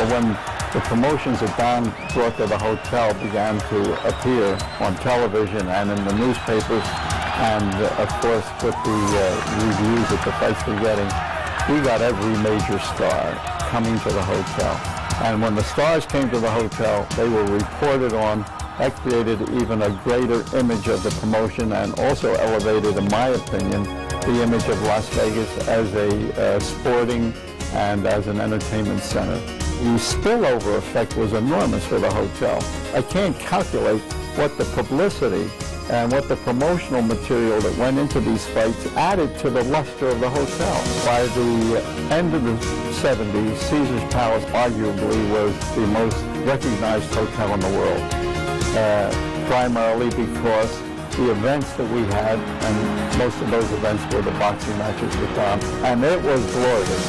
when the promotions that Don brought to the hotel began to appear on television and in the newspapers, and of course with the reviews that the fights were getting, we got every major star coming to the hotel. And when the stars came to the hotel, they were reported on. That created even a greater image of the promotion and also elevated, in my opinion, the image of Las Vegas as a sporting and as an entertainment center. The spillover effect was enormous for the hotel. I can't calculate what the publicity and what the promotional material that went into these fights added to the luster of the hotel. By the end of the 70s, Caesar's Palace arguably was the most recognized hotel in the world, primarily because the events that we had, and most of those events were the boxing matches with Don, and it was glorious.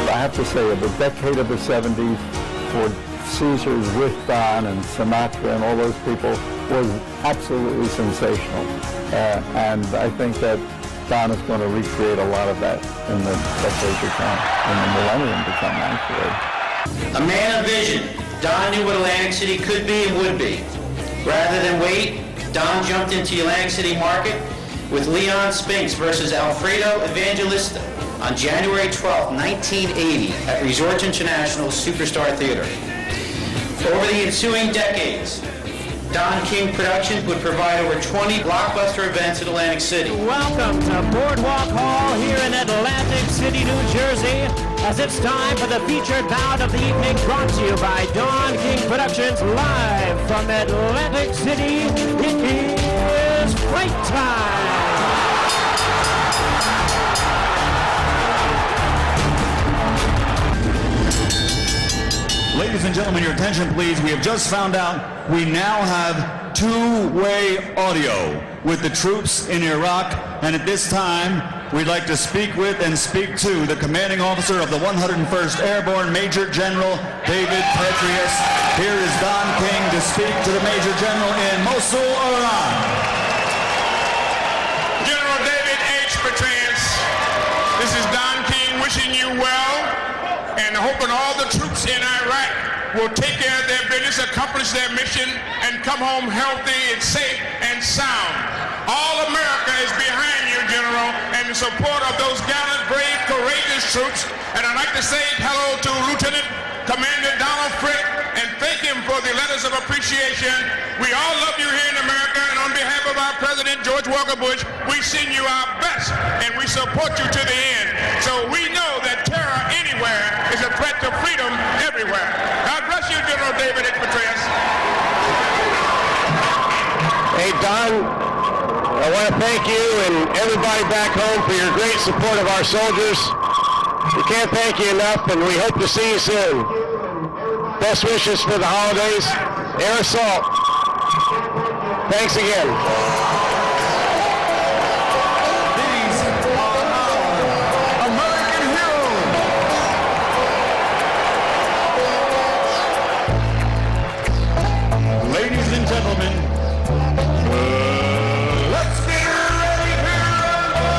I have to say, the decade of the 70s for Caesars with Don and Sinatra and all those people was absolutely sensational. And I think that Don is going to recreate a lot of that in the decade to come, in the millennium to come, actually. A man of vision, Don knew what Atlantic City could be and would be. Rather than wait, Don jumped into the Atlantic City market with Leon Spinks versus Alfredo Evangelista on January 12, 1980 at Resort International Superstar Theater. Over the ensuing decades, Don King Productions would provide over 20 blockbuster events in Atlantic City. Welcome to Boardwalk Hall here in Atlantic City, New Jersey, as it's time for the featured bout of the evening, brought to you by Don King Productions, live from Atlantic City. It is fight time! Ladies and gentlemen, your attention please. We have just found out we now have two-way audio with the troops in Iraq, and at this time we'd like to speak with and speak to the commanding officer of the 101st Airborne, Major General David Petraeus. Here is Don King to speak to the Major General in Mosul, Iran. General David H. Petraeus, this is Don King wishing you well and hoping all the troops in Iraq will take care of their business, accomplish their mission, and come home healthy and safe and sound. All America is behind you, General, and in support of those gallant, brave, courageous troops. And I'd like to say hello to Lieutenant Commander Donald Frick and thank him for the letters of appreciation. We all love you here in America, and on behalf of our President George Walker Bush, we send you our best, and we support you to the end. So we know that terror anywhere is a threat to freedom everywhere. God bless you, General David H. Petraeus. Hey, Don, I want to thank you and everybody back home for your great support of our soldiers. We can't thank you enough, and we hope to see you soon. Best wishes for the holidays. Air assault. Thanks again. These are our American heroes. Ladies and gentlemen, let's get ready to rumble!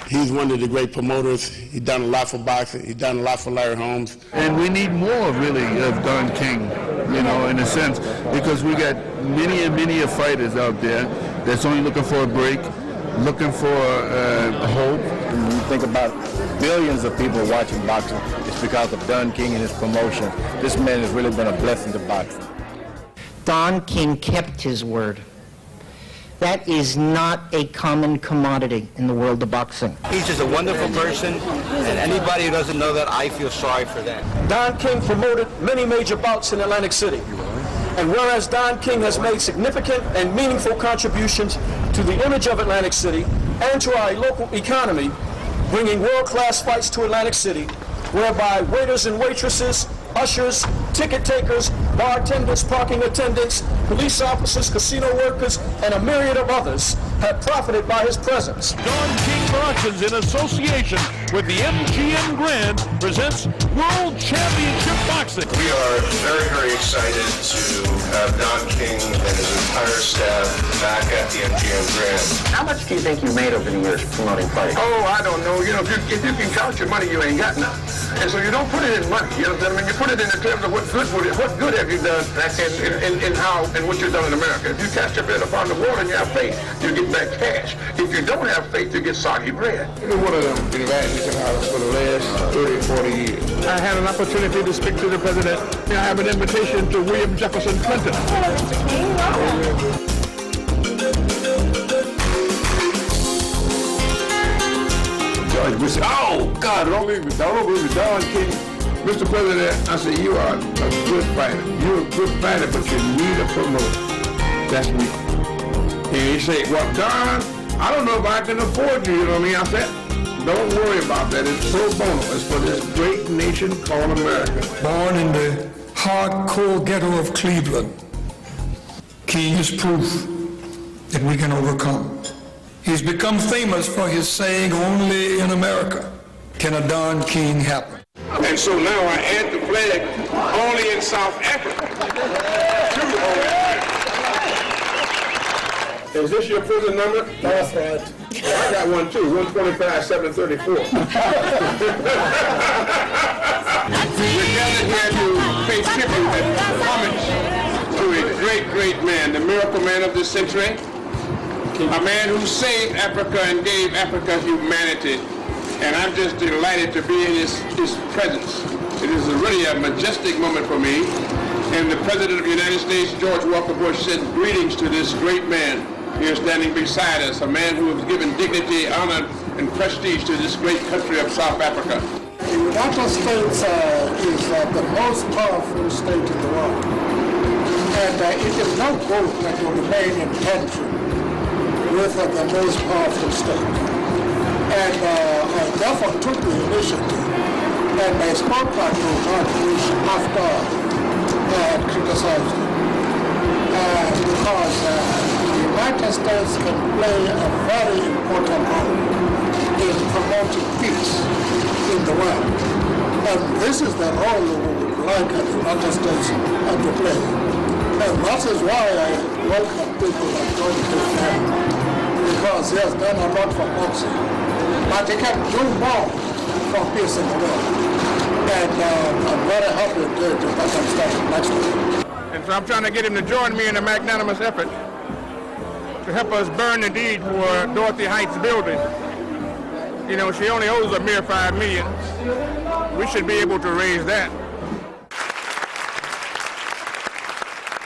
He's one of the great promoters. He's done a lot for boxing. He's done a lot for Larry Holmes. And we need more, really, of Don King, you know, in a sense, because we got many and many fighters out there that's only looking for a break, looking for hope. When you think about billions of people watching boxing, it's because of Don King and his promotion. This man has really been a blessing to boxing. Don King kept his word. That is not a common commodity in the world of boxing. He's just a wonderful person, and anybody who doesn't know that, I feel sorry for them. Don King promoted many major bouts in Atlantic City. And whereas Don King has made significant and meaningful contributions to the image of Atlantic City and to our local economy, bringing world-class fights to Atlantic City, whereby waiters and waitresses, ushers, ticket takers, bartenders, parking attendants, police officers, casino workers, and a myriad of others have profited by his presence. Don King Productions, in association with the MGM Grand, presents World Championship Boxing. We are very, very excited to have Don King and his entire staff back at the MGM Grand. How much do you think you made over the years promoting fights? Oh, I don't know. You know, if you can count your money, you ain't got none. And so you don't put it in money, you understand? I mean, you put it in terms of what good have you done and how and what you've done in America. If you cast your bet upon the world and you have faith, you get back cash. If you don't have faith, you get soggy bread. One of them evangelists in the house for the last 30, 40 years. I had an opportunity to speak to the president. I have an invitation to William Jefferson Clinton. Hello, Mr. King. Welcome. Oh, God, don't leave me. Don't leave me. Don King. Mr. President, I said, you are a good fighter. You're a good fighter, but you need a promoter. That's me. And he said, well, Don, I don't know if I can afford you, you know what I mean? I said, don't worry about that. It's pro bono. It's for this great nation called America. Born in the hardcore ghetto of Cleveland, King is proof that we can overcome. He's become famous for his saying, only in America can a Don King happen. And so now I add the flag only in South Africa. Is this your prison number? That's right. I got one too, 125-734. We're gathered here to pay tribute and homage to a great, great man, the miracle man of this century. A man who saved Africa and gave Africa humanity. And I'm just delighted to be in his presence. It is really a majestic moment for me. And the President of the United States, George Walker Bush, sent greetings to this great man here standing beside us, a man who has given dignity, honor, and prestige to this great country of South Africa. The United States is the most powerful state in the world. And it is no good that you remain in tension with the most powerful state. And I therefore took the initiative and I spoke back to George Bush after I had criticized him. Because the United States can play a very important role in promoting peace in the world. And this is the role we would like the United States to play. And that is why I welcome people like George Bush, because he has done a lot for boxing. But he can do more for peace in the world. And I'm very happy to have him start next week. And so I'm trying to get him to join me in a magnanimous effort to help us burn the deed for Dorothy Heights building. You know, she only owes a mere $5 million. We should be able to raise that.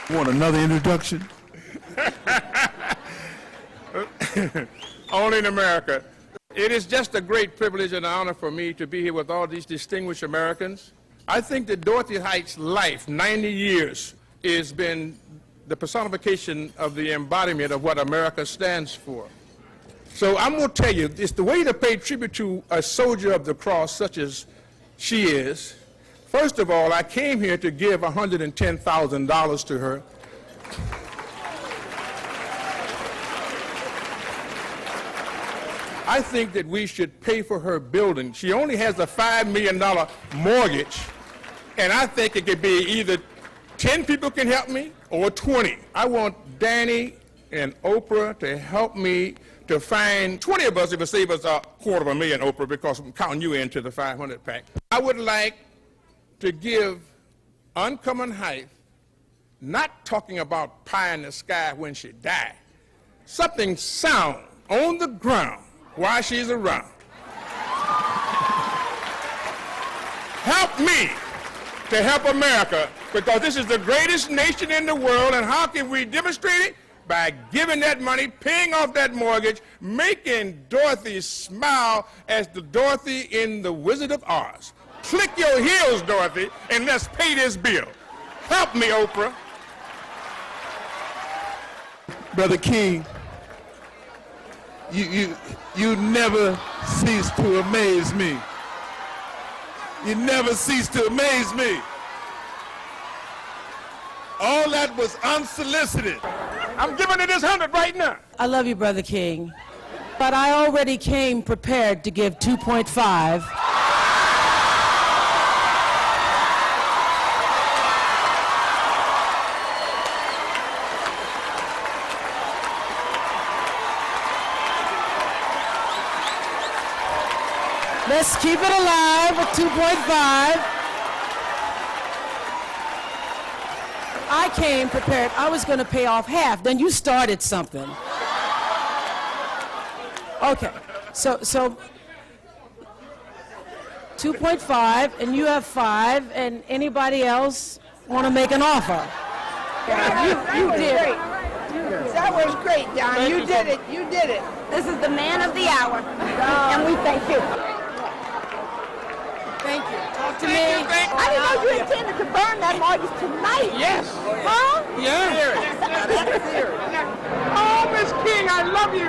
Want another introduction? Only in America. It is just a great privilege and honor for me to be here with all these distinguished Americans. I think that Dorothy Heights' life, 90 years, has been the personification of the embodiment of what America stands for. So I'm going to tell you, it's the way to pay tribute to a soldier of the cross such as she is. First of all, I came here to give $110,000 to her. I think that we should pay for her building. She only has a $5 million mortgage, and I think it could be either 10 people can help me or 20. I want Danny and Oprah to help me to find 20 of us. It would save us $250,000, Oprah, because I'm counting you into the 500 pack. I would like to give Uncommon Height, not talking about pie in the sky when she died, something sound on the ground while she's around. Help me to help America, because this is the greatest nation in the world, and how can we demonstrate it? By giving that money, paying off that mortgage, making Dorothy smile as the Dorothy in The Wizard of Oz. Click your heels, Dorothy, and let's pay this bill. Help me, Oprah. Brother King, you never cease to amaze me. You never cease to amaze me. All that was unsolicited. I'm giving it this 100 right now. I love you, Brother King, but I already came prepared to give 2.5. Let's keep it alive with 2.5. I came prepared. I was going to pay off half. Then you started something. Okay. So 2.5, and you have 5, and anybody else want to make an offer? You did it. That was great, Don. You did it. You did it. This is the man of the hour, and we thank you. Thank you. Talk to me. I didn't know you intended to burn that mortgage tonight. Yes. Huh? Yeah. Oh, Miss King, I love you.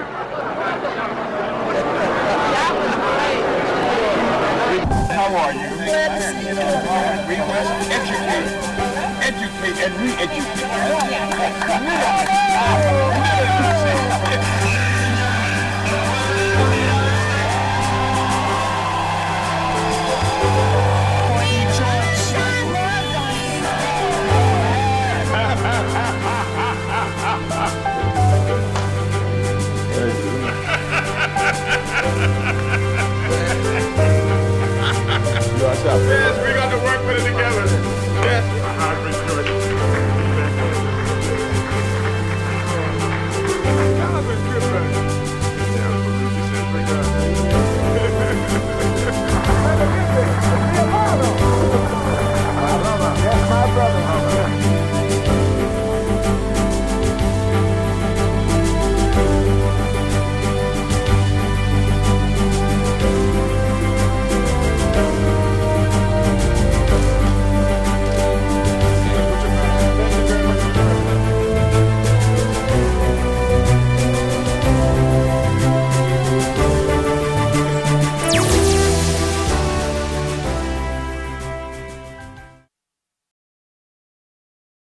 That was great. How are you? We must educate and re-educate. Yes, we got to work with it together.